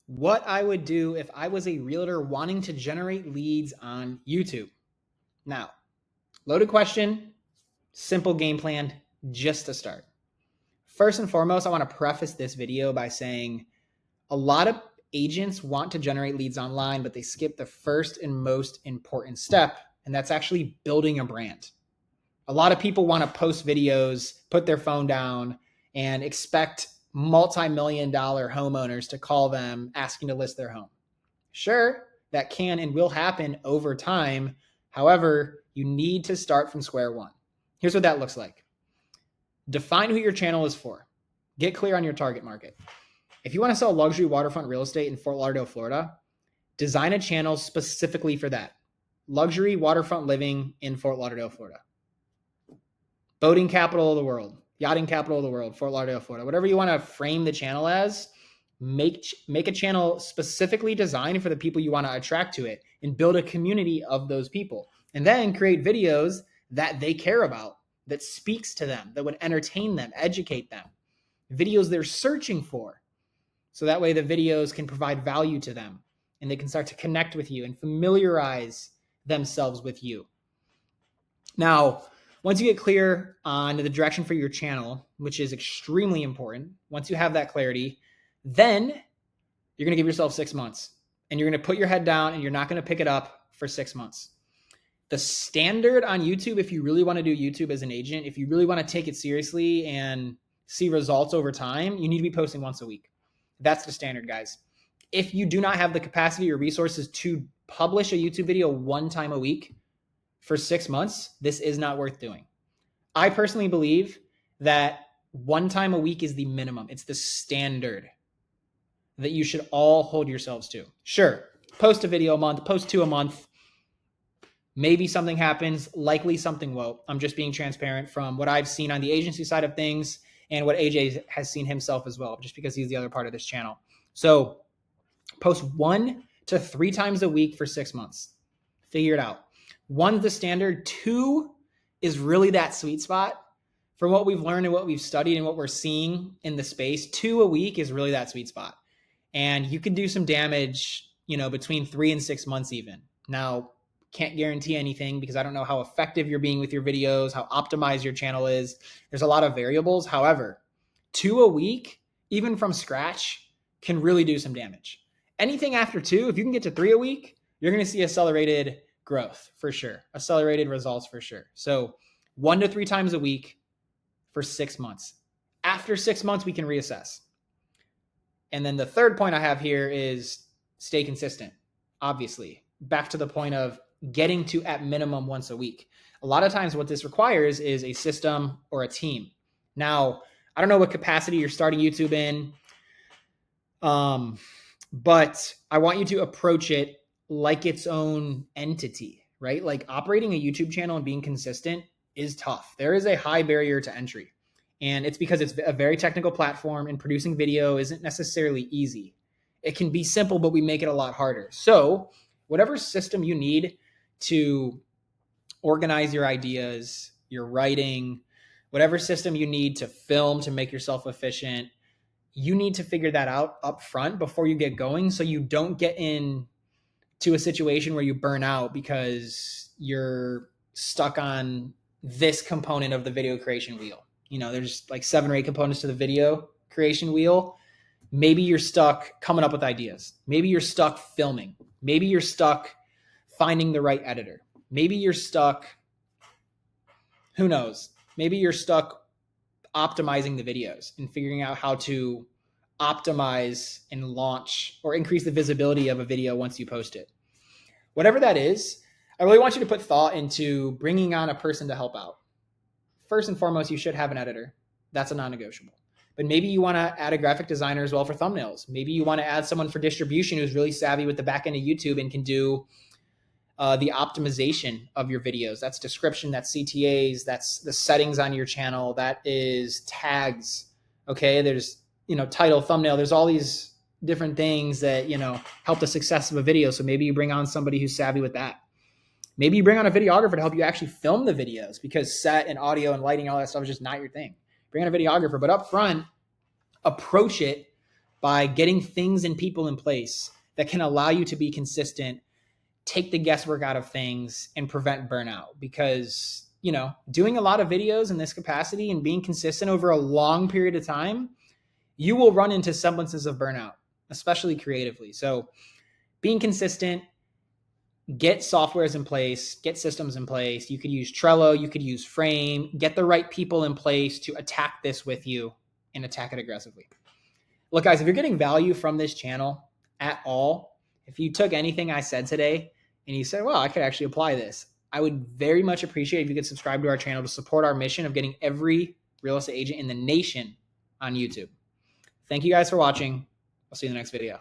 What I would do if I was a realtor wanting to generate leads on YouTube. Now, loaded question, simple game plan just to start. First and foremost, I want to preface this video by saying a lot of agents want to generate leads online, but they skip the first and most important step, and that's actually building a brand. A lot of people want to post videos, put their phone down, and expect multi-million-dollar homeowners to call them asking to list their home. Sure, that can and will happen over time. However, you need to start from square one. Here's what that looks like. Define who your channel is for. Get clear on your target market. If you want to sell luxury waterfront real estate in Fort Lauderdale, Florida, design a channel specifically for that. Luxury waterfront living in Fort Lauderdale, Florida. Boating capital of the world, yachting capital of the world, Fort Lauderdale, Florida. Whatever you want to frame the channel as, make a channel specifically designed for the people you want to attract to it and build a community of those people. And then create videos that they care about, that speaks to them, that would entertain them, educate them. Videos they're searching for. So that way the videos can provide value to them and they can start to connect with you and familiarize themselves with you. Now, once you get clear on the direction for your channel, which is extremely important, once you have that clarity, then you're going to give yourself 6 months and you're going to put your head down and you're not going to pick it up for 6 months. The standard on YouTube, if you really want to do YouTube as an agent, if you really want to take it seriously and see results over time, you need to be posting once a week. That's the standard, guys. If you do not have the capacity or resources to publish a YouTube video one time a week for 6 months, this is not worth doing. I personally believe that one time a week is the minimum. It's the standard that you should all hold yourselves to. Sure, post a video a month, post 2 a month. Maybe something happens, likely something won't. I'm just being transparent from what I've seen on the agency side of things and what AJ has seen himself as well, just because he's the other part of this channel. So post 1 to 3 times a week for 6 months. Figure it out. 1's the standard. 2 is really that sweet spot. From what we've learned and what we've studied and what we're seeing in the space, 2 a week is really that sweet spot. And you can do some damage, between 3 and 6 months even. Now, can't guarantee anything because I don't know how effective you're being with your videos, how optimized your channel is. There's a lot of variables. However, 2 a week, even from scratch, can really do some damage. Anything after 2, if you can get to 3 a week, you're going to see accelerated growth for sure, accelerated results for sure. So 1 to 3 times a week for 6 months. After 6 months, we can reassess. And then the third point I have here is stay consistent, obviously. Back to the point of getting to at minimum once a week. A lot of times what this requires is a system or a team. Now, I don't know what capacity you're starting YouTube in, but I want you to approach it like its own entity, right? Like operating a YouTube channel and being consistent is tough. There is a high barrier to entry. And it's because it's a very technical platform and producing video isn't necessarily easy. It can be simple, but we make it a lot harder. So whatever system you need to organize your ideas, your writing, whatever system you need to film to make yourself efficient, you need to figure that out up front before you get going so you don't get into a situation where you burn out because you're stuck on this component of the video creation wheel. There's like 7 or 8 components to the video creation wheel. Maybe you're stuck coming up with ideas. Maybe you're stuck filming. Maybe you're stuck finding the right editor. Maybe you're stuck, who knows? Maybe you're stuck optimizing the videos and figuring out how to optimize and launch or increase the visibility of a video once you post it. Whatever that is, I really want you to put thought into bringing on a person to help out. First and foremost, you should have an editor. That's a non-negotiable. But maybe you want to add a graphic designer as well for thumbnails. Maybe you want to add someone for distribution who's really savvy with the back end of YouTube and can do the optimization of your videos. That's description, that's CTAs, that's the settings on your channel, that is tags. Okay, there's title, thumbnail. There's all these different things that help the success of a video. So maybe you bring on somebody who's savvy with that. Maybe you bring on a videographer to help you actually film the videos because set and audio and lighting, all that stuff is just not your thing. Bring on a videographer, but up front, approach it by getting things and people in place that can allow you to be consistent, take the guesswork out of things, and prevent burnout. Because, doing a lot of videos in this capacity and being consistent over a long period of time, you will run into semblances of burnout, especially creatively. So being consistent, get softwares in place, get systems in place. You could use Trello, you could use Frame, get the right people in place to attack this with you and attack it aggressively. Look, guys, if you're getting value from this channel at all, if you took anything I said today and you said, well, I could actually apply this, I would very much appreciate if you could subscribe to our channel to support our mission of getting every real estate agent in the nation on YouTube. Thank you guys for watching. I'll see you in the next video.